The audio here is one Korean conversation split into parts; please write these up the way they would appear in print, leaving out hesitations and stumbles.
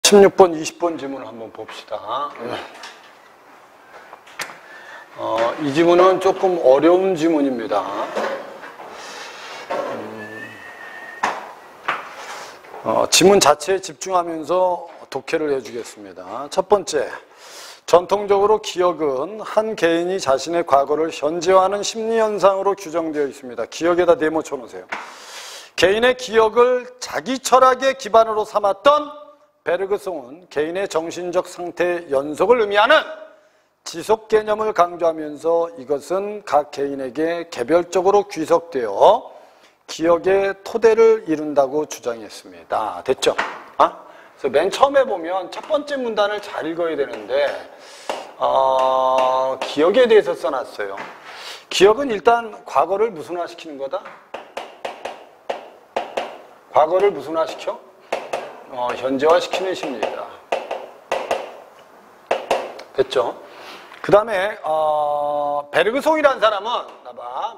16번, 20번 지문을 한번 봅시다. 이 지문은 조금 어려운 지문입니다. 지문 자체에 집중하면서 독해를 해주겠습니다. 첫 번째, 전통적으로 기억은 한 개인이 자신의 과거를 현재화하는 심리현상으로 규정되어 있습니다. 기억에다 네모 쳐놓으세요. 개인의 기억을 자기 철학의 기반으로 삼았던 베르그송은 개인의 정신적 상태의 연속을 의미하는 지속 개념을 강조하면서 이것은 각 개인에게 개별적으로 귀속되어 기억의 토대를 이룬다고 주장했습니다. 됐죠? 그래서 맨 처음에 보면 첫 번째 문단을 잘 읽어야 되는데 기억에 대해서 써놨어요. 기억은 일단 과거를 무슨화시키는 거다? 과거를 무슨화시켜? 현재화시키는 심리다. 됐죠? 그 다음에 베르그송이라는 사람은 봐봐.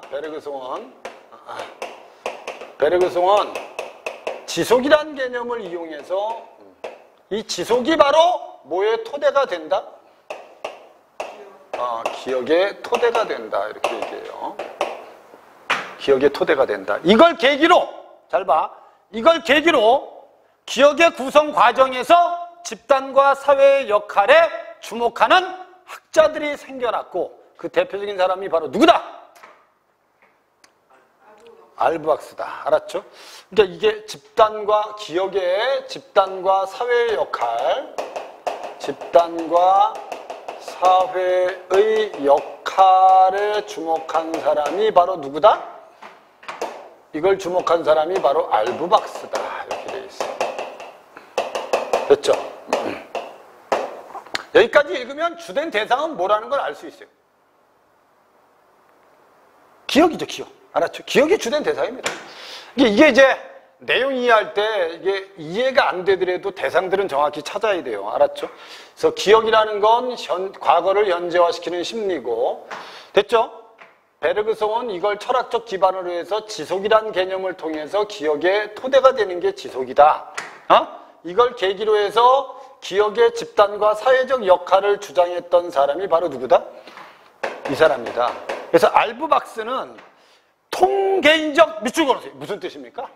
베르그송은 지속이라는 개념을 이용해서 이 지속이 바로 뭐의 토대가 된다? 기억의 토대가 된다. 이렇게 얘기해요. 기억의 토대가 된다. 이걸 계기로, 잘 봐. 이걸 계기로 기억의 구성 과정에서 집단과 사회의 역할에 주목하는 학자들이 생겨났고 그 대표적인 사람이 바로 누구다? 알부박스다. 알았죠? 그러니까 이게 기억의 집단과 사회의 역할, 집단과 사회의 역할에 주목한 사람이 바로 누구다? 이걸 주목한 사람이 바로 알부박스다. 이렇게 돼 있어요. 됐죠? 여기까지 읽으면 주된 대상은 뭐라는 걸 알 수 있어요. 기억이죠, 기억. 알았죠? 기억이 주된 대상입니다. 이게 이제 내용 이해할 때 이게 이해가 안 되더라도 대상들은 정확히 찾아야 돼요. 알았죠? 그래서 기억이라는 건 과거를 현재화시키는 심리고, 됐죠? 베르그송은 이걸 철학적 기반으로 해서 지속이라는 개념을 통해서 기억의 토대가 되는 게 지속이다. 이걸 계기로 해서 기억의 집단과 사회적 역할을 주장했던 사람이 바로 누구다? 이 사람이다. 그래서 알부박스는 통개인적 밑줄 걸으세요. 무슨 뜻입니까?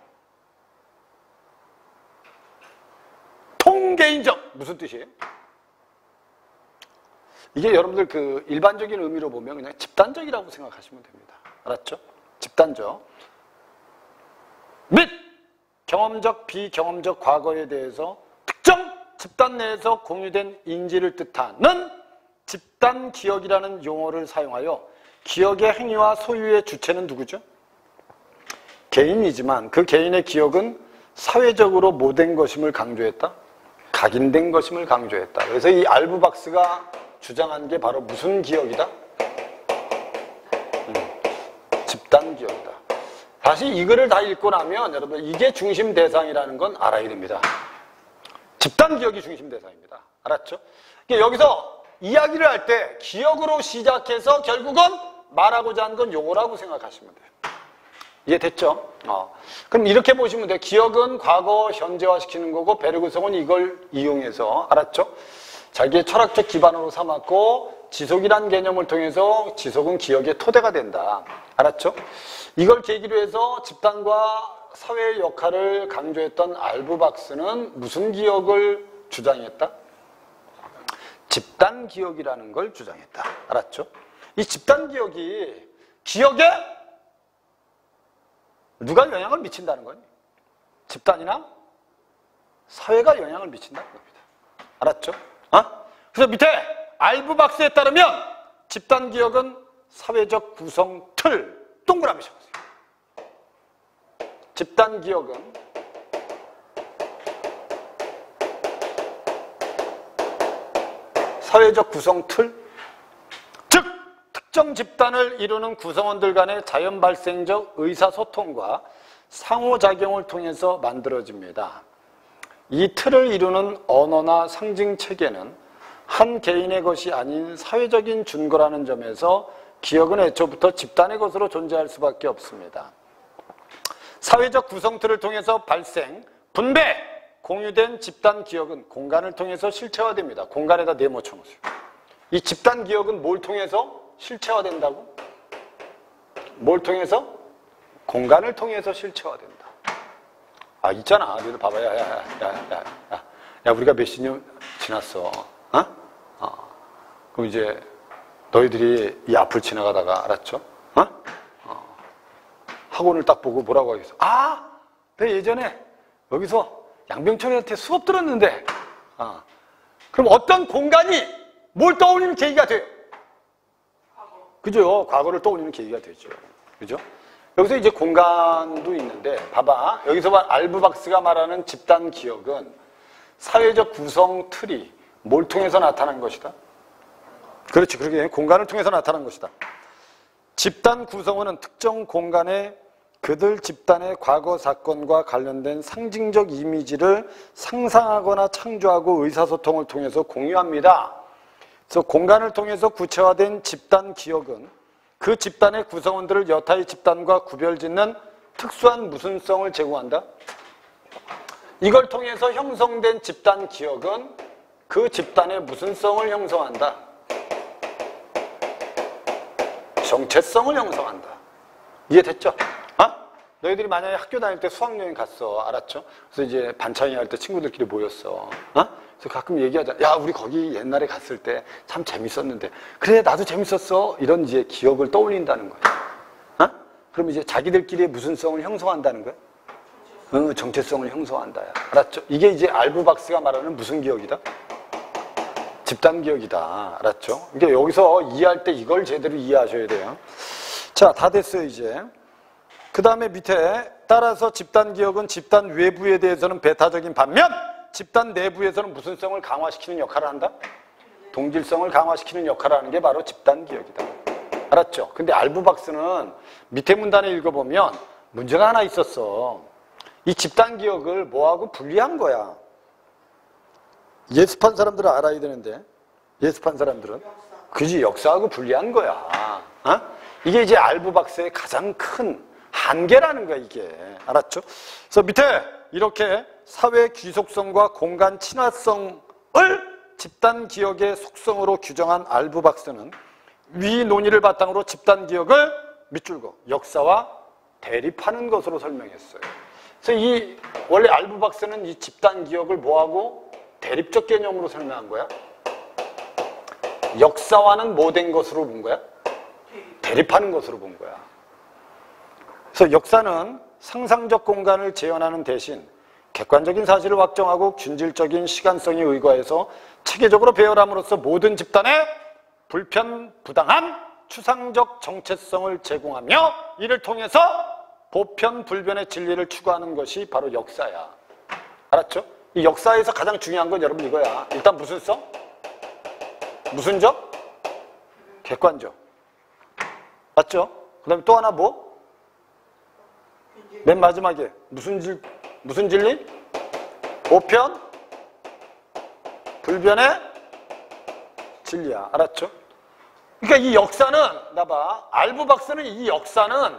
통개인적 무슨 뜻이에요? 이게 여러분들 그 일반적인 의미로 보면 그냥 집단적이라고 생각하시면 됩니다. 알았죠? 집단적. 및 경험적, 비경험적 과거에 대해서 특정 집단 내에서 공유된 인지를 뜻하는 집단 기억이라는 용어를 사용하여 기억의 행위와 소유의 주체는 누구죠? 개인이지만 그 개인의 기억은 사회적으로 모된 것임을 강조했다? 각인된 것임을 강조했다. 그래서 이 알부박스가 주장한 게 바로 무슨 기억이다? 집단 기억이다. 다시 이 글을 다 읽고 나면 여러분 이게 중심 대상이라는 건 알아야 됩니다. 집단 기억이 중심 대상입니다. 알았죠? 여기서 이야기를 할 때 기억으로 시작해서 결국은 말하고자 하는 건 요거라고 생각하시면 돼요. 이해됐죠? 그럼 이렇게 보시면 돼요. 기억은 과거 현재화시키는 거고 베르그송은 이걸 이용해서, 알았죠? 자기의 철학적 기반으로 삼았고 지속이라는 개념을 통해서 지속은 기억의 토대가 된다. 알았죠? 이걸 계기로 해서 집단과 사회의 역할을 강조했던 알부박스는 무슨 기억을 주장했다? 집단 기억이라는 걸 주장했다. 알았죠? 이 집단 기억이 기억에 누가 영향을 미친다는 거니? 집단이나 사회가 영향을 미친다는 겁니다. 알았죠? 그래서 밑에 알부박스에 따르면 집단 기억은 사회적 구성 틀, 동그라미 쳐보세요. 집단 기억은 사회적 구성 틀, 즉 특정 집단을 이루는 구성원들 간의 자연 발생적 의사소통과 상호작용을 통해서 만들어집니다. 이 틀을 이루는 언어나 상징 체계는 한 개인의 것이 아닌 사회적인 준거라는 점에서 기억은 애초부터 집단의 것으로 존재할 수밖에 없습니다. 사회적 구성틀을 통해서 발생, 분배, 공유된 집단 기억은 공간을 통해서 실체화됩니다. 공간에다 내모쳐 놓으세요. 이 집단 기억은 뭘 통해서 실체화된다고? 뭘 통해서? 공간을 통해서 실체화된다. 아, 있잖아. 너희들 봐봐. 야, 우리가 몇 년 지났어. 그럼 이제 너희들이 이 앞을 지나가다가, 알았죠? 학원을 딱 보고 뭐라고 하겠어? 아, 내 예전에 여기서 양병철한테 수업 들었는데, 그럼 어떤 공간이 뭘 떠올리는 계기가 돼요? 그죠? 과거를 떠올리는 계기가 되죠. 그죠? 여기서 이제 공간도 있는데, 봐봐. 여기서 봐, 알브박스가 말하는 집단 기억은 사회적 구성 틀이 뭘 통해서 나타난 것이다? 그렇지. 그렇게 공간을 통해서 나타난 것이다. 집단 구성원은 특정 공간에 그들 집단의 과거 사건과 관련된 상징적 이미지를 상상하거나 창조하고 의사소통을 통해서 공유합니다. 그래서 공간을 통해서 구체화된 집단 기억은 그 집단의 구성원들을 여타의 집단과 구별짓는 특수한 무슨성을 제공한다. 이걸 통해서 형성된 집단 기억은 그 집단의 무슨성을 형성한다. 정체성을 형성한다. 이해됐죠? 너희들이 만약에 학교 다닐 때 수학여행 갔어. 알았죠? 그래서 이제 반찬이 할 때 친구들끼리 모였어. 그래서 가끔 얘기하자. 야, 우리 거기 옛날에 갔을 때 참 재밌었는데. 그래, 나도 재밌었어. 이런 이제 기억을 떠올린다는 거야. 그럼 이제 자기들끼리의 무슨성을 형성한다는 거야? 정체성을 형성한다. 알았죠? 이게 이제 알브박스가 말하는 무슨 기억이다? 집단 기억이다. 알았죠? 그러니까 여기서 이해할 때 이걸 제대로 이해하셔야 돼요. 자, 다 됐어요, 이제. 그 다음에 밑에 따라서 집단 기억은 집단 외부에 대해서는 배타적인 반면 집단 내부에서는 무슨성을 강화시키는 역할을 한다? 동질성을 강화시키는 역할을 하는 게 바로 집단 기억이다. 알았죠? 근데 알브박스는 밑에 문단에 읽어보면 문제가 하나 있었어. 이 집단 기억을 뭐하고 분리한 거야. 예습한 사람들은 알아야 되는데, 예습한 사람들은 그지, 역사하고 분리한 거야. 이게 이제 알브박스의 가장 큰 한계라는 거야, 이게. 알았죠? 그래서 밑에 이렇게 사회 귀속성과 공간 친화성을 집단 기억의 속성으로 규정한 알브박스는 위 논의를 바탕으로 집단 기억을 밑줄거 역사와 대립하는 것으로 설명했어요. 그래서 이 원래 알브박스는 이 집단 기억을 뭐하고 대립적 개념으로 설명한 거야? 역사와는 뭐 된 것으로 본 거야? 대립하는 것으로 본 거야. 그래서 역사는 상상적 공간을 재현하는 대신 객관적인 사실을 확정하고 균질적인 시간성에 의거해서 체계적으로 배열함으로써 모든 집단의 불편부당한 추상적 정체성을 제공하며 이를 통해서 보편불변의 진리를 추구하는 것이 바로 역사야. 알았죠? 이 역사에서 가장 중요한 건 여러분 이거야. 일단 무슨성? 무슨적? 객관적. 맞죠? 그 다음에 또 하나 뭐? 맨 마지막에 무슨 진리? 보편? 불변의 진리야. 알았죠? 그러니까 이 역사는, 나봐. 알브박스는 이 역사는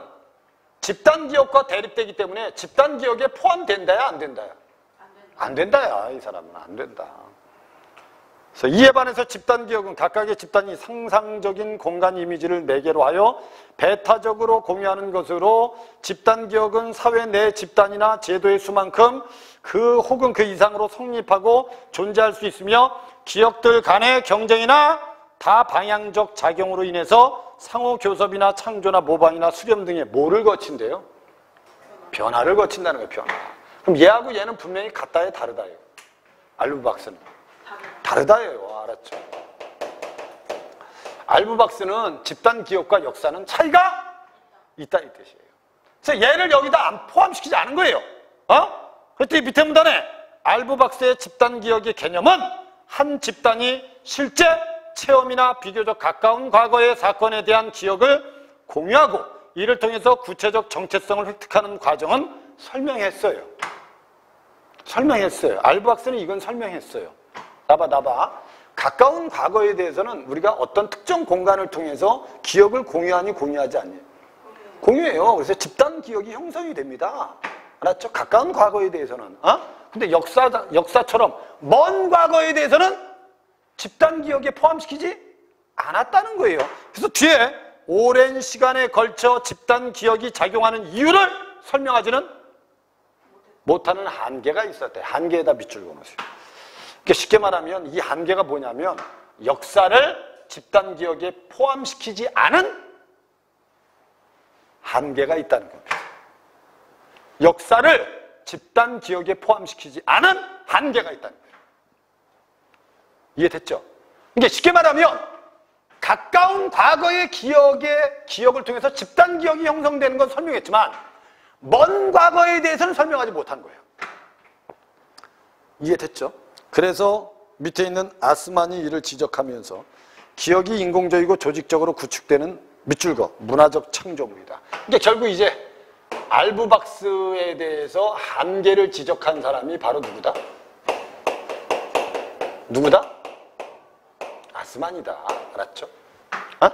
집단 기억과 대립되기 때문에 집단 기억에 포함된다야, 안 된다야? 안 된다야. 이 사람은 안 된다. 그래서 이에 반해서 집단 기억은 각각의 집단이 상상적인 공간 이미지를 매개로 하여 배타적으로 공유하는 것으로 집단 기억은 사회 내 집단이나 제도의 수만큼 그 혹은 그 이상으로 성립하고 존재할 수 있으며 기억들 간의 경쟁이나 다방향적 작용으로 인해서 상호 교섭이나 창조나 모방이나 수렴 등의 뭐를 거친대요? 변화를 거친다는 거예요. 변화. 그럼 얘하고 얘는 분명히 같다에 다르다예요. 알브박스는 다르다예요. 알았죠? 알브박스는 집단 기억과 역사는 차이가 있다 이 뜻이에요. 그래서 얘를 여기다 안 포함시키지 않은 거예요. 그랬더니 밑에 문단에 알브박스의 집단 기억의 개념은 한 집단이 실제 체험이나 비교적 가까운 과거의 사건에 대한 기억을 공유하고 이를 통해서 구체적 정체성을 획득하는 과정은 설명했어요. 설명했어요. 알브박스는 이건 설명했어요. 나봐. 가까운 과거에 대해서는 우리가 어떤 특정 공간을 통해서 기억을 공유하니 공유하지 않니? 공유해요. 그래서 집단 기억이 형성이 됩니다. 알았죠? 가까운 과거에 대해서는. 근데 역사처럼 먼 과거에 대해서는 집단 기억에 포함시키지 않았다는 거예요. 그래서 뒤에 오랜 시간에 걸쳐 집단 기억이 작용하는 이유를 설명하지는 못하는 한계가 있었대. 한계에다 밑줄 그어놓으세요. 그러니까 쉽게 말하면 이 한계가 뭐냐면 역사를 집단 기억에 포함시키지 않은 한계가 있다는 겁니다. 역사를 집단 기억에 포함시키지 않은 한계가 있다는 거예요. 이해됐죠? 그러니까 쉽게 말하면 가까운 과거의 기억을 통해서 집단 기억이 형성되는 건 설명했지만 먼 과거에 대해서는 설명하지 못한 거예요. 이해됐죠? 그래서 밑에 있는 아스만이 이를 지적하면서 기억이 인공적이고 조직적으로 구축되는 밑줄 그어 문화적 창조물이다. 그러니까 결국 이제 알부박스에 대해서 한계를 지적한 사람이 바로 누구다? 누구다? 아스만이다. 알았죠? 어?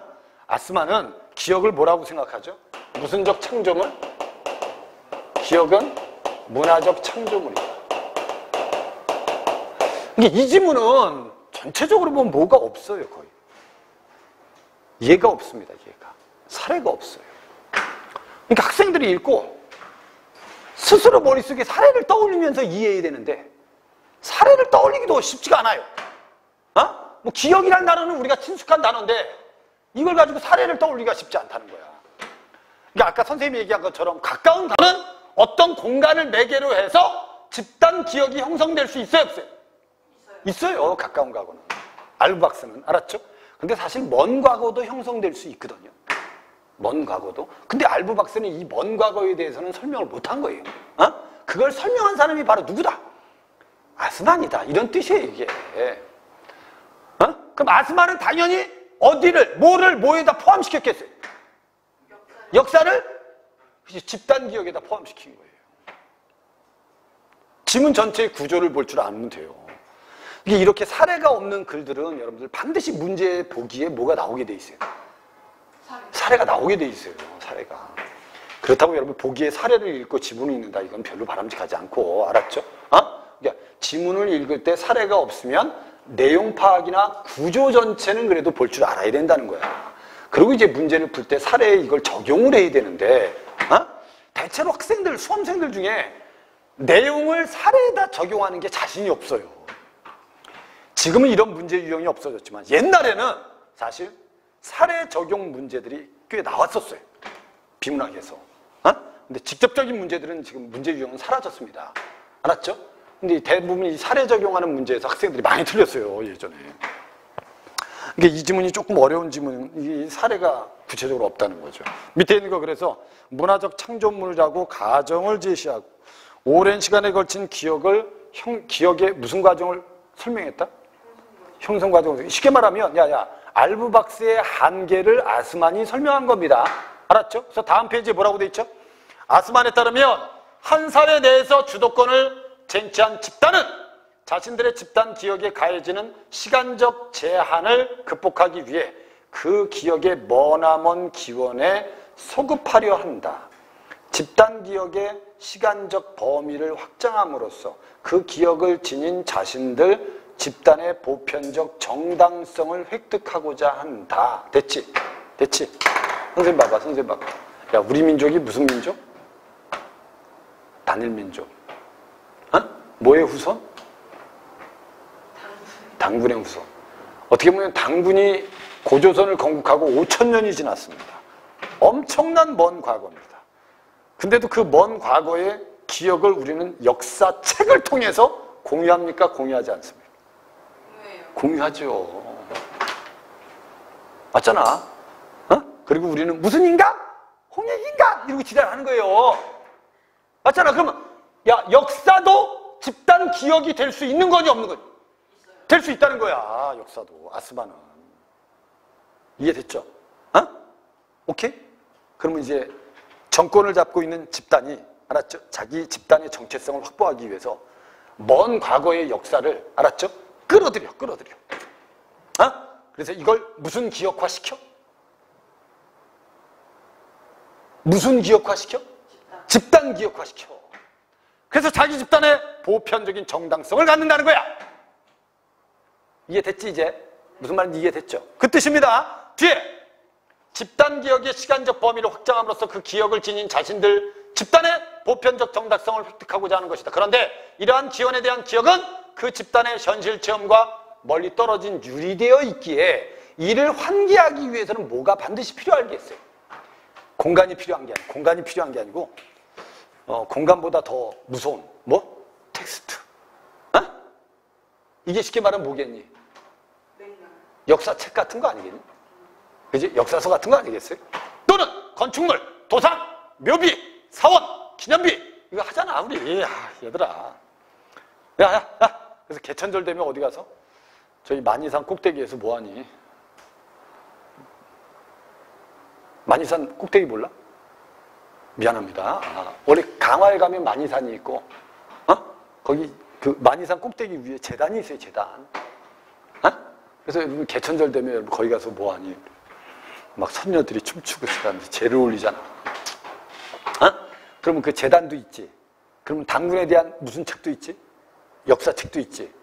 아스만은 기억을 뭐라고 생각하죠? 무슨적 창조물? 기억은 문화적 창조물이다. 이 지문은 전체적으로 보면 뭐가 없어요, 거의. 예가 없습니다, 예가. 사례가 없어요. 그러니까 학생들이 읽고 스스로 머릿속에 사례를 떠올리면서 이해해야 되는데 사례를 떠올리기도 쉽지가 않아요. 뭐 기억이라는 단어는 우리가 친숙한 단어인데 이걸 가지고 사례를 떠올리기가 쉽지 않다는 거야. 그러니까 아까 선생님이 얘기한 것처럼 가까운 단어는 어떤 공간을 매개로 해서 집단 기억이 형성될 수 있어요, 없어요? 있어요, 가까운 과거는. 알부박스는. 알았죠? 근데 사실 먼 과거도 형성될 수 있거든요. 먼 과거도. 근데 알부박스는 이 먼 과거에 대해서는 설명을 못한 거예요. 그걸 설명한 사람이 바로 누구다? 아스만이다. 이런 뜻이에요, 이게. 그럼 아스만은 당연히 어디를, 뭐를, 뭐에다 포함시켰겠어요? 역사를 집단 기억에다 포함시킨 거예요. 지문 전체의 구조를 볼 줄 알면 돼요. 이게 이렇게 사례가 없는 글들은 여러분들 반드시 문제 보기에 뭐가 나오게 돼 있어요? 사례가 나오게 돼 있어요. 사례가. 그렇다고 여러분 보기에 사례를 읽고 지문을 읽는다, 이건 별로 바람직하지 않고. 알았죠? 그러니까 지문을 읽을 때 사례가 없으면 내용 파악이나 구조 전체는 그래도 볼 줄 알아야 된다는 거야. 그리고 이제 문제를 풀 때 사례에 이걸 적용을 해야 되는데 대체로 학생들, 수험생들 중에 내용을 사례에다 적용하는 게 자신이 없어요. 지금은 이런 문제 유형이 없어졌지만 옛날에는 사실 사례 적용 문제들이 꽤 나왔었어요. 비문학에서. 근데 직접적인 문제들은 지금 문제 유형은 사라졌습니다. 알았죠? 근데 대부분 이 사례 적용하는 문제에서 학생들이 많이 틀렸어요, 예전에. 그러니까 이 지문이 조금 어려운 지문은 이 사례가 구체적으로 없다는 거죠. 밑에 있는 거 그래서 문화적 창조물이라고 가정을 제시하고 오랜 시간에 걸친 기억의 무슨 과정을 설명했다? 형성 과정을. 쉽게 말하면 알부박스의 한계를 아스만이 설명한 겁니다. 알았죠? 그래서 다음 페이지에 뭐라고 돼 있죠? 아스만에 따르면 한 사회 내에서 주도권을 쟁취한 집단은 자신들의 집단 기억에 가해지는 시간적 제한을 극복하기 위해 그 기억의 머나먼 기원에 소급하려 한다. 집단 기억의 시간적 범위를 확장함으로써 그 기억을 지닌 자신들 집단의 보편적 정당성을 획득하고자 한다. 됐지? 됐지? 선생님 봐봐, 선생님 봐봐. 야, 우리 민족이 무슨 민족? 단일 민족. 뭐의 후손? 당군의 후손. 어떻게 보면 당군이 고조선을 건국하고 5,000년이 지났습니다. 엄청난 먼 과거입니다. 근데도 그 먼 과거의 기억을 우리는 역사책을 통해서 공유합니까? 공유하지 않습니까? 공유하죠. 맞잖아. 그리고 우리는 무슨 인간? 홍익인간! 이러고 지랄하는 거예요. 맞잖아. 그러면 역사도 집단 기억이 될 수 있는 거니 없는 거니? 될 수 있다는 거야. 역사도. 아스만은. 이해됐죠? 오케이? 그러면 이제 정권을 잡고 있는 집단이, 알았죠? 자기 집단의 정체성을 확보하기 위해서 먼 과거의 역사를, 알았죠? 끌어들여. 그래서 이걸 무슨 기억화시켜? 무슨 기억화시켜? 집단 기억화시켜. 그래서 자기 집단의 보편적인 정당성을 갖는다는 거야. 이해됐지 이제? 무슨 말인지 이해됐죠? 그 뜻입니다. 뒤에 집단기억의 시간적 범위를 확장함으로써 그 기억을 지닌 자신들 집단의 보편적 정당성을 획득하고자 하는 것이다. 그런데 이러한 기원에 대한 기억은 그 집단의 현실 체험과 멀리 떨어진 유리되어 있기에 이를 환기하기 위해서는 뭐가 반드시 필요하겠어요? 공간이 필요한 게 아니고 공간보다 더 무서운 뭐? 텍스트. 어? 이게 쉽게 말하면 뭐겠니? 역사책 같은 거 아니겠니? 그지? 역사서 같은 거 아니겠어요? 또는 건축물, 도상, 묘비, 사원, 기념비 이거 하잖아 우리. 얘들아. 야. 그래서 개천절 되면 어디 가서? 저희 만이산 꼭대기에서 뭐하니? 만이산 꼭대기 몰라? 미안합니다. 원래 강화에 가면 만이산이 있고, 거기 그 만이산 꼭대기 위에 재단이 있어요, 재단. 그래서 여러분 개천절 되면 여러분 거기 가서 뭐하니? 막 선녀들이 춤추고 그러는데 재를 올리잖아. 그러면 그 재단도 있지. 그러면 당군에 대한 무슨 책도 있지? 역사책도 있지.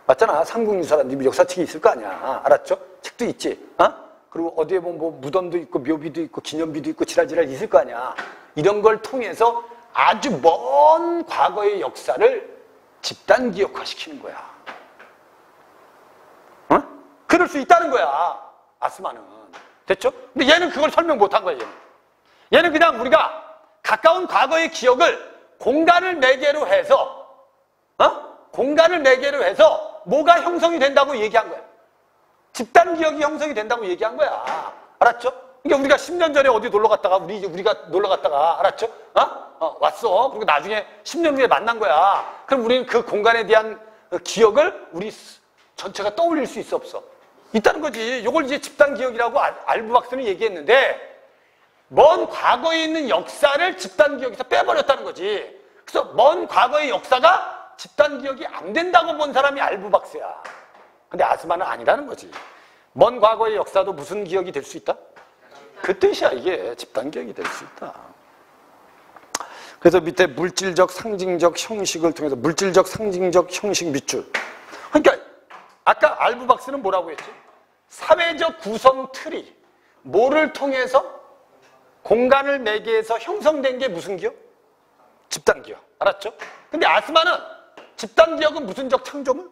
맞잖아. 삼국유사라는 역사책이 있을 거 아니야. 알았죠? 책도 있지. 그리고 어디에 보면 뭐 무덤도 있고 묘비도 있고 기념비도 있고 지랄지랄 있을 거 아니야. 이런 걸 통해서 아주 먼 과거의 역사를 집단 기억화시키는 거야. 그럴 수 있다는 거야. 아스마는. 됐죠? 근데 얘는 그걸 설명 못한 거야. 얘는 그냥 우리가 가까운 과거의 기억을 공간을 매개로 해서 뭐가 형성이 된다고 얘기한 거야. 집단 기억이 형성이 된다고 얘기한 거야. 알았죠? 그러니까 우리가 10년 전에 어디 놀러 갔다가 우리가 놀러 갔다가 알았죠? 왔어. 그리고 나중에 10년 후에 만난 거야. 그럼 우리는 그 공간에 대한 기억을 우리 전체가 떠올릴 수 있어 없어? 있다는 거지. 이걸 이제 집단 기억이라고 알부 박사는 얘기했는데 먼 과거에 있는 역사를 집단 기억에서 빼버렸다는 거지. 그래서 먼 과거의 역사가 집단 기억이 안 된다고 본 사람이 알부 박사야. 근데 아스마는 아니라는 거지. 먼 과거의 역사도 무슨 기억이 될 수 있다? 그 뜻이야. 이게 집단 기억이 될 수 있다. 그래서 밑에 물질적, 상징적 형식을 통해서 물질적, 상징적 형식 밑줄. 그러니까 아까 알부 박사는 뭐라고 했지? 사회적 구성 틀이 뭐를 통해서 공간을 매개해서 형성된 게 무슨 기억? 집단 기억. 알았죠? 근데 아스마는 집단 기억은 무슨적 창조물?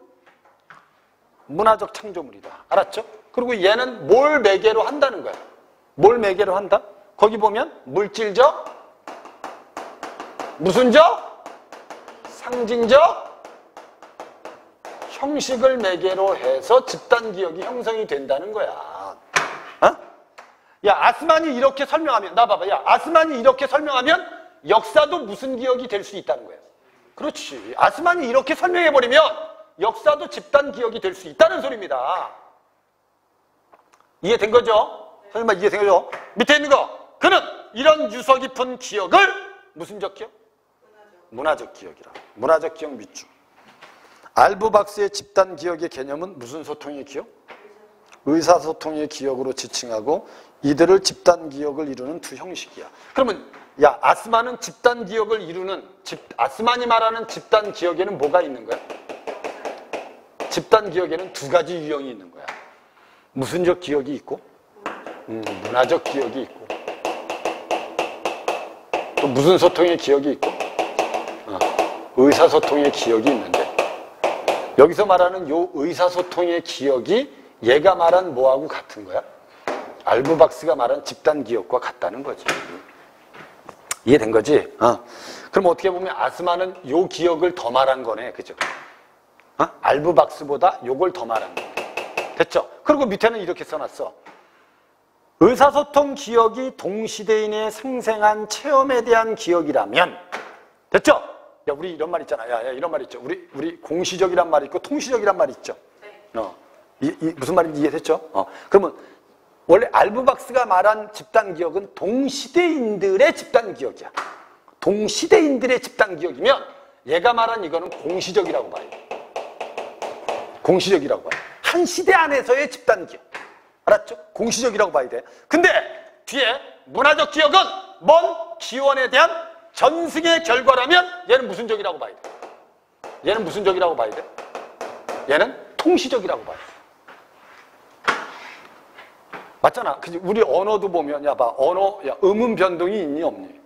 문화적 창조물이다. 알았죠? 그리고 얘는 뭘 매개로 한다는 거야. 뭘 매개로 한다? 거기 보면 물질적, 무슨적, 상징적 형식을 매개로 해서 집단 기억이 형성이 된다는 거야. 야, 아스만이 이렇게 설명하면, 나 봐봐. 야, 아스만이 이렇게 설명하면 역사도 무슨 기억이 될 수 있다는 거야. 그렇지. 아스만이 이렇게 설명해버리면 역사도 집단 기억이 될 수 있다는 소리입니다. 이해된 거죠? 선생님, 이해된 거죠? 밑에 있는 거. 그는 이런 유서 깊은 기억을 무슨적 기억? 문화적 기억이라. 문화적 기억 밑줄. 알부 박스의 집단 기억의 개념은 무슨 소통의 기억? 의사소통의 기억으로 지칭하고 이들을 집단 기억을 이루는 두 형식이야. 그러면 야, 아스만은 집단 기억을 이루는 아스만이 말하는 집단 기억에는 뭐가 있는 거야? 집단 기억에는 두 가지 유형이 있는 거야. 무슨적 기억이 있고 문화적 기억이 있고 또 무슨 소통의 기억이 있고 의사소통의 기억이 있는데 여기서 말하는 요 의사소통의 기억이 얘가 말한 뭐하고 같은 거야? 알부 박스가 말한 집단 기억과 같다는 거지. 이해된 거지? 그럼 어떻게 보면 아스마는 요 기억을 더 말한 거네. 그죠? 알부 박스보다 요걸 더 말한 거. 됐죠? 그리고 밑에는 이렇게 써놨어. 의사소통 기억이 동시대인의 생생한 체험에 대한 기억이라면 됐죠? 야, 우리 이런 말 있잖아. 야, 이런 말 있죠. 우리 공시적이란 말 있고 통시적이란 말 있죠. 무슨 말인지 이해됐죠? 그러면 원래 알부 박스가 말한 집단 기억은 동시대인들의 집단 기억이야. 동시대인들의 집단 기억이면 얘가 말한 이거는 공시적이라고 봐요. 공시적이라고 봐요. 한 시대 안에서의 집단 기억. 알았죠? 공시적이라고 봐야 돼. 근데 뒤에 문화적 기억은 먼 기원에 대한 전승의 결과라면 얘는 무슨 적이라고 봐야 돼? 얘는 무슨 적이라고 봐야 돼? 얘는 통시적이라고 봐야 돼. 맞잖아. 그치? 우리 언어도 보면, 야, 봐. 언어, 야, 음운 변동이 있니, 없니?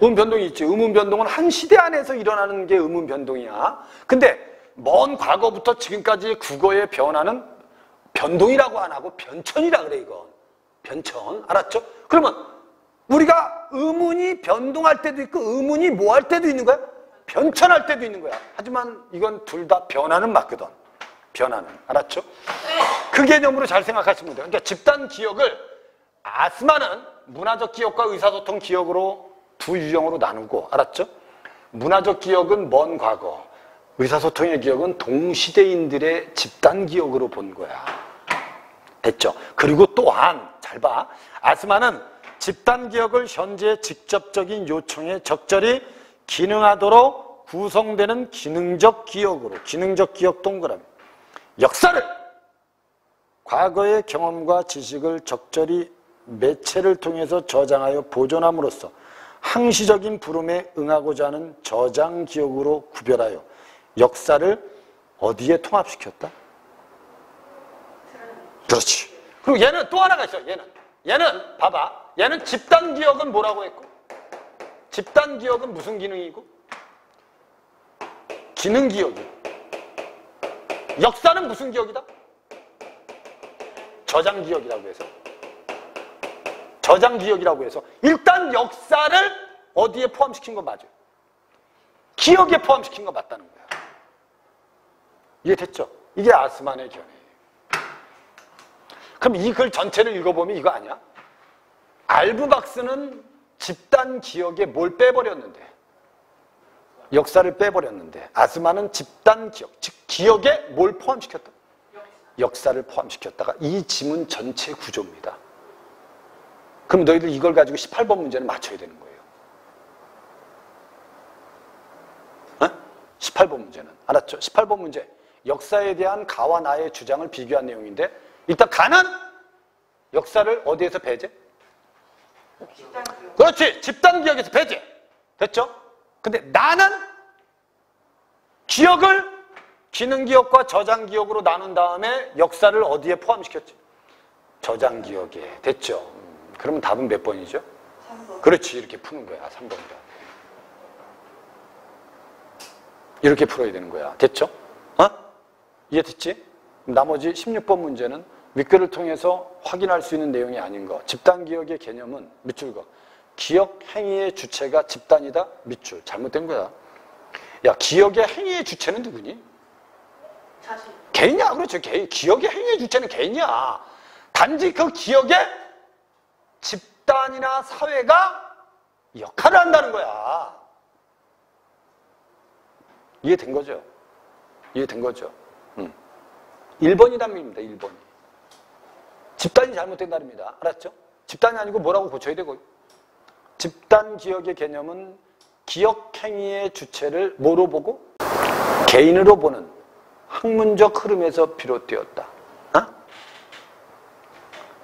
음운 변동이 있지. 음운 변동은 한 시대 안에서 일어나는 게 음운 변동이야. 근데 먼 과거부터 지금까지의 국어의 변화는 변동이라고 안 하고 변천이라 그래, 이건. 변천. 알았죠? 그러면 우리가 음운이 변동할 때도 있고 음운이 뭐 할 때도 있는 거야? 변천할 때도 있는 거야. 하지만 이건 둘 다 변화는 맞거든. 변화는. 알았죠? 그 개념으로 잘 생각하시면 돼요. 그러니까 집단 기억을 아스마는 문화적 기억과 의사소통 기억으로 두 유형으로 나누고, 알았죠? 문화적 기억은 먼 과거, 의사소통의 기억은 동시대인들의 집단 기억으로 본 거야. 됐죠? 그리고 또한 잘 봐. 아스마는 집단 기억을 현재의 직접적인 요청에 적절히 기능하도록 구성되는 기능적 기억으로, 기능적 기억 동그라미. 역사를, 과거의 경험과 지식을 적절히 매체를 통해서 저장하여 보존함으로써 항시적인 부름에 응하고자 하는 저장 기억으로 구별하여 역사를 어디에 통합시켰다? 그렇지. 그리고 얘는 또 하나가 있어. 얘는 봐봐. 얘는 집단 기억은 뭐라고 했고? 집단 기억은 무슨 기능이고? 기능 기억이. 역사는 무슨 기억이다? 저장 기억이라고 해서. 저장 기억이라고 해서 일단 역사를 어디에 포함시킨 건 맞아요. 기억에 포함시킨 건 맞다는 거야. 이해됐죠? 이게 아스만의 견해예요. 그럼 이 글 전체를 읽어보면 이거 아니야? 알브박스는 집단 기억에 뭘 빼버렸는데, 역사를 빼버렸는데, 아스만은 집단 기억, 즉 기억에 뭘 포함시켰다? 역사를 포함시켰다가 이 지문 전체 구조입니다. 그럼 너희들 이걸 가지고 18번 문제는 맞춰야 되는 거예요. 어? 18번 문제는. 알았죠? 18번 문제. 역사에 대한 가와 나의 주장을 비교한 내용인데, 일단 가는 역사를 어디에서 배제? 집단 기억. 그렇지. 집단 기억에서 배제. 됐죠? 근데 나는 기억을 기능 기억과 저장 기억으로 나눈 다음에 역사를 어디에 포함시켰지? 저장 기억에. 됐죠? 그러면 답은 몇 번이죠? 3번. 그렇지. 이렇게 푸는 거야. 3번이다. 이렇게 풀어야 되는 거야. 됐죠? 어? 이해됐지? 나머지 16번 문제는 윗글을 통해서 확인할 수 있는 내용이 아닌 거. 집단 기억의 개념은 밑줄 거. 기억 행위의 주체가 집단이다. 밑줄. 잘못된 거야. 야, 기억의 행위의 주체는 누구니? 자신. 개인이야. 그렇죠. 개인. 기억의 행위의 주체는 개인이야. 단지 그 기억에 집단이나 사회가 역할을 한다는 거야. 이해된 거죠? 이해된 거죠? 1번이 답입니다. 1번이. 집단이 잘못된 답입니다. 알았죠? 집단이 아니고 뭐라고 고쳐야 되고. 집단 기억의 개념은 기억 행위의 주체를 뭐로 보고? 개인으로 보는 학문적 흐름에서 비롯되었다. 어?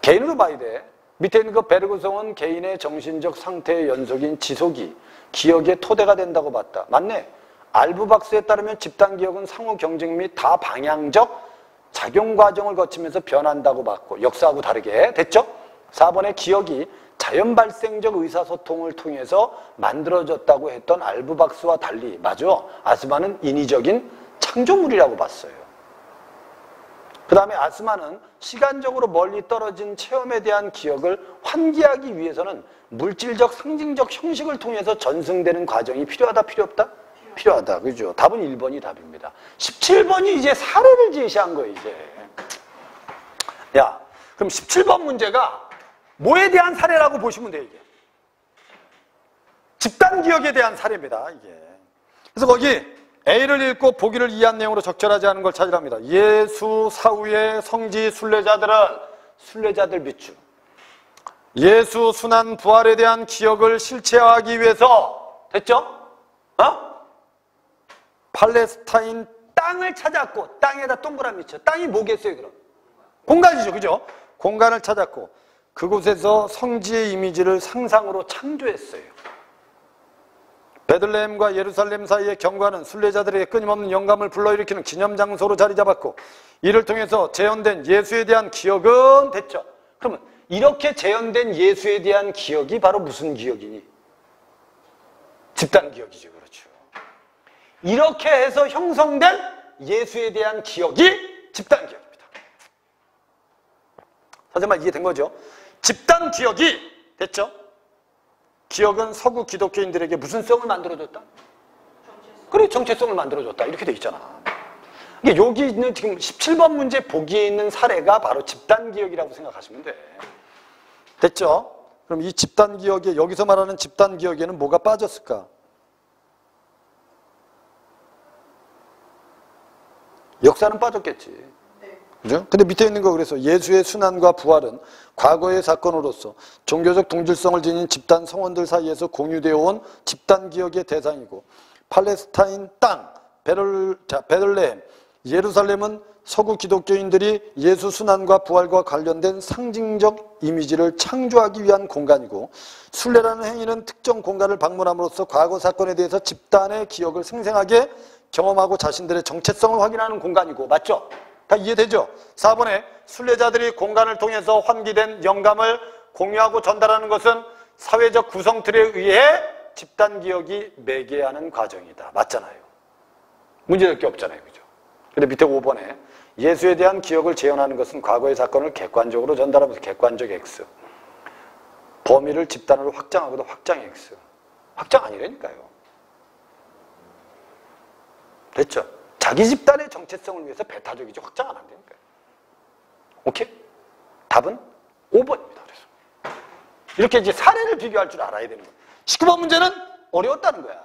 개인으로 봐야 돼. 밑에 있는 그 베르그송은 개인의 정신적 상태의 연속인 지속이 기억의 토대가 된다고 봤다. 맞네. 알브박스에 따르면 집단 기억은 상호 경쟁 및 다방향적 작용 과정을 거치면서 변한다고 봤고, 역사하고 다르게. 됐죠? 4번에 기억이 자연 발생적 의사소통을 통해서 만들어졌다고 했던 알브박스와 달리, 맞아. 아스만은 인위적인 창조물이라고 봤어요. 그 다음에 아스만은 시간적으로 멀리 떨어진 체험에 대한 기억을 환기하기 위해서는 물질적, 상징적 형식을 통해서 전승되는 과정이 필요하다, 필요 없다? 필요하다. 그죠? 답은 1번이 답입니다. 17번이 이제 사례를 제시한 거예요, 이제. 야, 그럼 17번 문제가 뭐에 대한 사례라고 보시면 돼요, 이게. 집단 기억에 대한 사례입니다, 이게. 그래서 거기 A를 읽고 보기를 이해한 내용으로 적절하지 않은 걸 찾으랍니다. 예수 사후의 성지 순례자들 밑줄. 예수 순환 부활에 대한 기억을 실체화하기 위해서, 됐죠? 어? 팔레스타인 땅을 찾았고, 땅에다 동그라미 쳐. 땅이 뭐겠어요, 그럼? 공간이죠, 그죠? 공간을 찾았고, 그곳에서 성지의 이미지를 상상으로 창조했어요. 베들레헴과 예루살렘 사이의 경과는 순례자들에게 끊임없는 영감을 불러일으키는 기념장소로 자리 잡았고 이를 통해서 재현된 예수에 대한 기억은 됐죠. 그러면 이렇게 재현된 예수에 대한 기억이 바로 무슨 기억이니? 집단 기억이죠. 그렇죠. 이렇게 해서 형성된 예수에 대한 기억이 집단 기억입니다. 사실 이해된 거죠? 집단 기억이 됐죠? 기억은 서구 기독교인들에게 무슨 성을 만들어줬다? 그래, 정체성을 만들어줬다. 이렇게 돼 있잖아. 이게 여기 있는 지금 17번 문제 보기에 있는 사례가 바로 집단 기억이라고 생각하시면 돼. 됐죠? 그럼 이 집단 기억에, 여기서 말하는 집단 기억에는 뭐가 빠졌을까? 역사는 빠졌겠지. 그죠? 근데 밑에 있는 거 그래서 예수의 순환과 부활은 과거의 사건으로서 종교적 동질성을 지닌 집단 성원들 사이에서 공유되어 온 집단 기억의 대상이고 팔레스타인 땅, 베들레헴, 예루살렘은 서구 기독교인들이 예수 순환과 부활과 관련된 상징적 이미지를 창조하기 위한 공간이고 순례라는 행위는 특정 공간을 방문함으로써 과거 사건에 대해서 집단의 기억을 생생하게 경험하고 자신들의 정체성을 확인하는 공간이고 맞죠? 다 이해되죠? 4번에 순례자들이 공간을 통해서 환기된 영감을 공유하고 전달하는 것은 사회적 구성틀에 의해 집단 기억이 매개하는 과정이다. 맞잖아요. 문제될 게 없잖아요. 그죠? 근데 밑에 5번에 예수에 대한 기억을 재현하는 것은 과거의 사건을 객관적으로 전달하면서 객관적 X. 범위를 집단으로 확장하고도 확장 X. 확장 아니라니까요. 됐죠? 자기 집단의 정체성을 위해서 배타적이죠. 확장 안 한다니까요. 오케이? 답은 5번입니다. 그래서 이렇게 이제 사례를 비교할 줄 알아야 되는 거예요. 19번 문제는 어려웠다는 거야.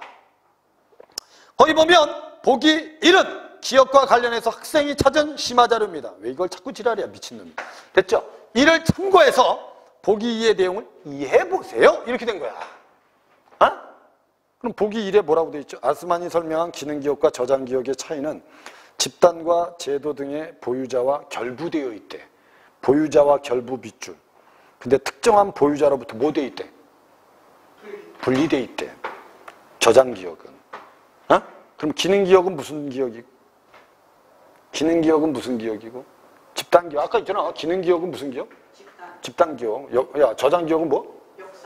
거기 보면 보기 1은 기억과 관련해서 학생이 찾은 심화 자료입니다. 왜 이걸 자꾸 지랄이야 미친놈이. 됐죠? 이를 참고해서 보기 2의 내용을 이해해보세요. 이렇게 된 거야. 어? 그럼 보기 1에 뭐라고 되어 있죠? 아스만이 설명한 기능기억과 저장기억의 차이는 집단과 제도 등의 보유자와 결부되어 있대. 보유자와 결부 밑줄. 근데 특정한 보유자로부터 뭐 되어 있대? 분리되어 있대. 저장기억은. 어? 그럼 기능기억은 무슨 기억이고? 기능기억은 무슨 기억이고? 집단기억. 아까 있잖아. 기능기억은 무슨 기억? 집단기억. 야, 저장기억은 뭐?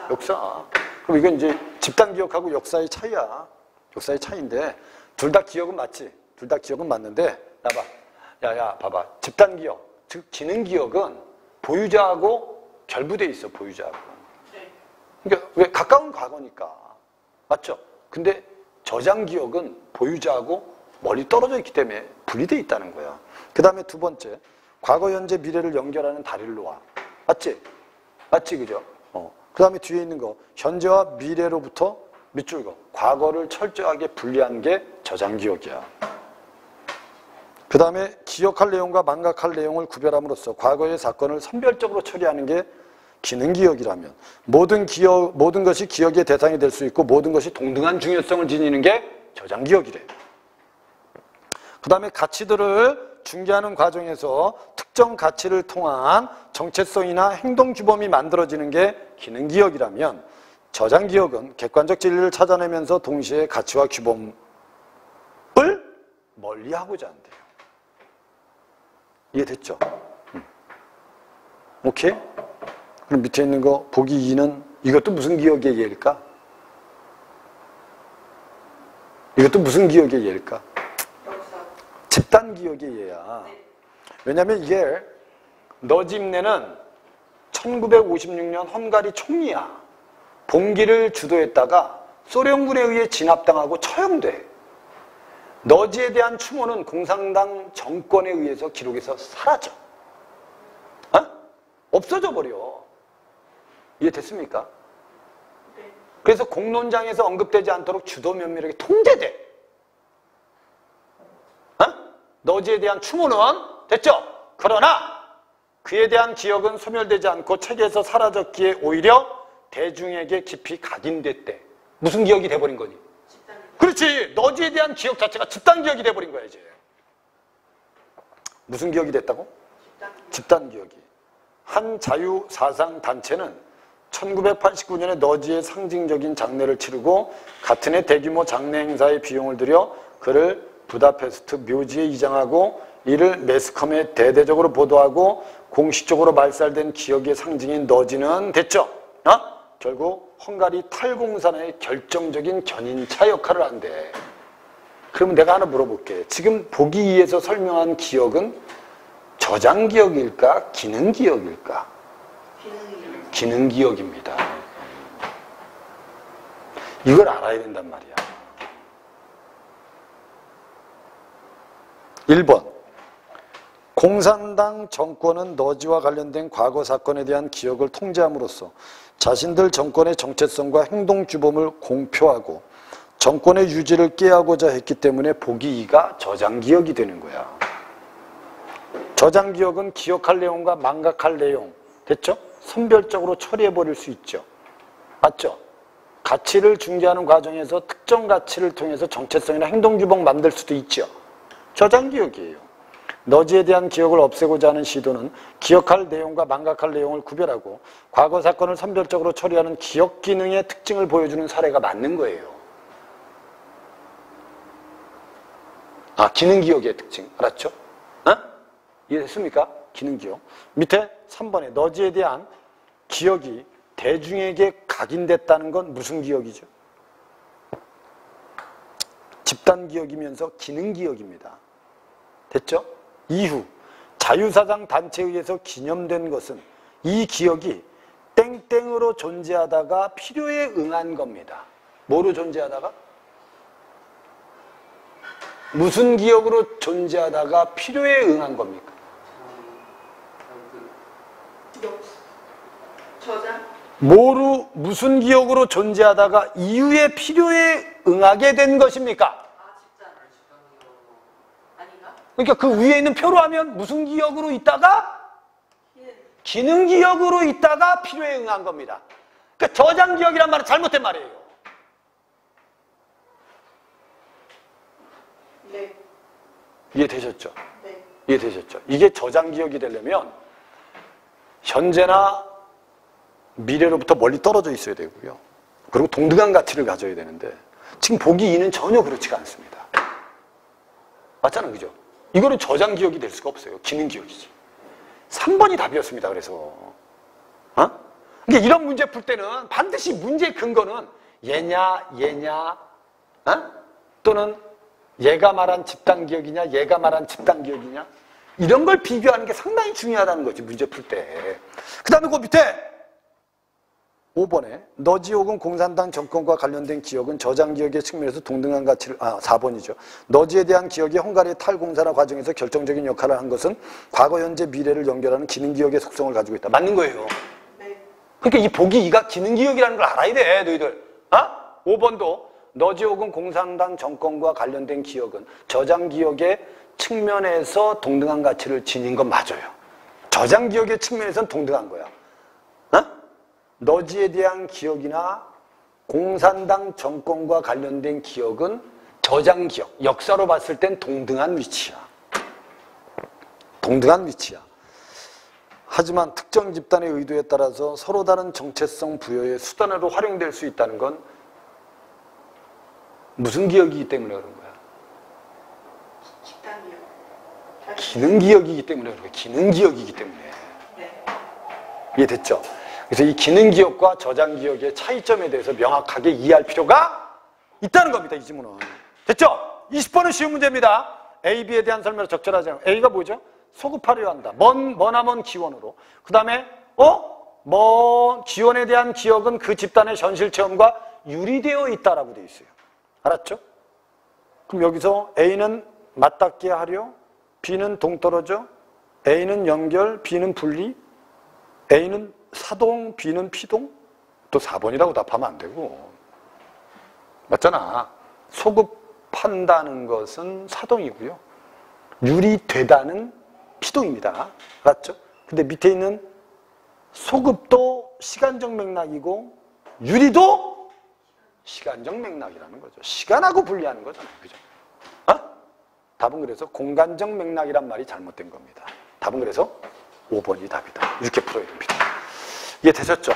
역사. 그럼 이건 이제 집단기억하고 역사의 차이야. 역사의 차이인데 둘 다 기억은 맞지. 둘 다 기억은 맞는데 나봐. 야, 봐봐. 집단기억, 즉 기능기억은 보유자하고 결부돼 있어. 보유자하고. 그러니까 왜 가까운 과거니까. 맞죠? 근데 저장기억은 보유자하고 멀리 떨어져 있기 때문에 분리돼 있다는 거야. 그 다음에 두 번째. 과거, 현재, 미래를 연결하는 다리를 놓아. 맞지? 맞지, 그죠? 그 다음에 뒤에 있는 거 현재와 미래로부터 밑줄 거 과거를 철저하게 분리한 게 저장기억이야. 그 다음에 기억할 내용과 망각할 내용을 구별함으로써 과거의 사건을 선별적으로 처리하는 게 기능기억이라면 모든 것이 기억의 대상이 될 수 있고 모든 것이 동등한 중요성을 지니는 게 저장기억이래. 그 다음에 가치들을 중개하는 과정에서 특정 가치를 통한 정체성이나 행동규범이 만들어지는 게 기능기억이라면 저장기억은 객관적 진리를 찾아내면서 동시에 가치와 규범을 멀리하고자 한대요. 이해됐죠? 오케이? 그럼 밑에 있는 거 보기 2는 이것도 무슨 기억의 예일까? 이것도 무슨 기억의 예일까? 집단 기억의 예야. 왜냐면 이게 너집내는 1956년 헝가리 총리야. 봉기를 주도했다가 소련군에 의해 진압당하고 처형돼. 너지에 대한 추모는 공산당 정권에 의해서 기록에서 사라져. 없어져 버려. 이해됐습니까? 그래서 공론장에서 언급되지 않도록 주도 면밀하게 통제돼. 너지에 대한 추모는 됐죠? 그러나 그에 대한 기억은 소멸되지 않고 체계에서 사라졌기에 오히려 대중에게 깊이 각인됐대. 무슨 기억이 돼버린 거니? 그렇지. 너지에 대한 기억 자체가 집단 기억이 돼버린 거야 이제. 무슨 기억이 됐다고? 집단 기억이. 한 자유사상단체는 1989년에 너지의 상징적인 장례를 치르고 같은 해 대규모 장례 행사에 비용을 들여 그를 부다페스트 묘지에 이장하고 이를 매스컴에 대대적으로 보도하고 공식적으로 말살된 기억의 상징인 너지는 됐죠. 결국 헝가리 탈공산의 결정적인 견인차 역할을 한대. 그러면 내가 하나 물어볼게. 지금 보기 2에서 설명한 기억은 저장기억일까? 기능기억일까? 기능이요. 기능기억입니다. 이걸 알아야 된단 말이야. 1번. 공산당 정권은 너지와 관련된 과거 사건에 대한 기억을 통제함으로써 자신들 정권의 정체성과 행동주범을 공표하고 정권의 유지를 깨하고자 했기 때문에 보기 2가 저장기억이 되는 거야. 저장기억은 기억할 내용과 망각할 내용, 됐죠? 선별적으로 처리해버릴 수 있죠. 맞죠? 가치를 중재하는 과정에서 특정 가치를 통해서 정체성이나 행동규범 만들 수도 있죠. 저장기억이에요. 너지에 대한 기억을 없애고자 하는 시도는 기억할 내용과 망각할 내용을 구별하고 과거 사건을 선별적으로 처리하는 기억 기능의 특징을 보여주는 사례가 맞는 거예요. 기능기억의 특징. 알았죠? 이해됐습니까? 기능기억. 밑에 3번에 너지에 대한 기억이 대중에게 각인됐다는 건 무슨 기억이죠? 집단기억이면서 기능기억입니다. 됐죠? 이후 자유사상 단체에 의해서 기념된 것은 이 기억이 땡땡으로 존재하다가 필요에 응한 겁니다. 뭐로 존재하다가? 무슨 기억으로 존재하다가 필요에 응한 겁니까? 저장? 무슨 기억으로 존재하다가 이후에 필요에 응하게 된 것입니까? 집단. 아닌가? 그러니까 그 위에 있는 표로 하면 무슨 기억으로 있다가 기능 기억으로 있다가 필요에 응한 겁니다. 그러니까 저장 기억이란 말은 잘못된 말이에요. 네. 이해되셨죠? 네. 이해되셨죠? 이게 저장 기억이 되려면 현재나 미래로부터 멀리 떨어져 있어야 되고요. 그리고 동등한 가치를 가져야 되는데 지금 보기 2는 전혀 그렇지가 않습니다. 맞잖아요, 그죠? 이거는 저장 기억이 될 수가 없어요. 기능 기억이지. 3번이 답이었습니다. 그래서 그러니까 이런 문제 풀 때는 반드시 문제의 근거는 얘냐 또는 얘가 말한 집단 기억이냐 얘가 말한 집단 기억이냐 이런 걸 비교하는 게 상당히 중요하다는 거지, 문제 풀 때. 그 다음에 그 밑에 5번에 너지 혹은 공산당 정권과 관련된 기억은 저장기억의 측면에서 동등한 가치를 4번이죠. 너지에 대한 기억이 헝가리의 탈공산화 과정에서 결정적인 역할을 한 것은 과거, 현재, 미래를 연결하는 기능기억의 속성을 가지고 있다. 맞는 거예요. 네. 그러니까 이 보기 2가 기능기억이라는 걸 알아야 돼, 너희들. 5번도 너지 혹은 공산당 정권과 관련된 기억은 저장기억의 측면에서 동등한 가치를 지닌 건 맞아요. 저장기억의 측면에서는 동등한 거야. 너지에 대한 기억이나 공산당 정권과 관련된 기억은 저장기억, 역사로 봤을 땐 동등한 위치야. 동등한 위치야. 하지만 특정 집단의 의도에 따라서 서로 다른 정체성 부여의 수단으로 활용될 수 있다는 건 무슨 기억이기 때문에 그런 거야? 집단 기억. 기능기억이기 때문에 그런 거야. 기능기억이기 때문에. 네. 이해됐죠? 그래서 이 기능기억과 저장기억의 차이점에 대해서 명확하게 이해할 필요가 있다는 겁니다. 이 지문은. 됐죠? 20번은 쉬운 문제입니다. A, B에 대한 설명을 적절하지 않고 A가 뭐죠? 소급하려 한다. 머나먼 기원으로. 그 다음에 기원에 대한 기억은 그 집단의 현실 체험과 유리되어 있다라고 되어 있어요. 알았죠? 그럼 여기서 A는 맞닿게 하려, B는 동떨어져, A는 연결, B는 분리, A는 사동, B는 피동? 또 4번이라고 답하면 안 되고. 맞잖아. 소급한다는 것은 사동이고요. 유리되다는 피동입니다. 맞죠? 근데 밑에 있는 소급도 시간적 맥락이고 유리도 시간적 맥락이라는 거죠. 시간하고 분리하는 거잖아요. 그죠? 답은 그래서 공간적 맥락이란 말이 잘못된 겁니다. 답은 그래서 5번이 답이다. 이렇게 풀어야 됩니다. 이해되셨죠?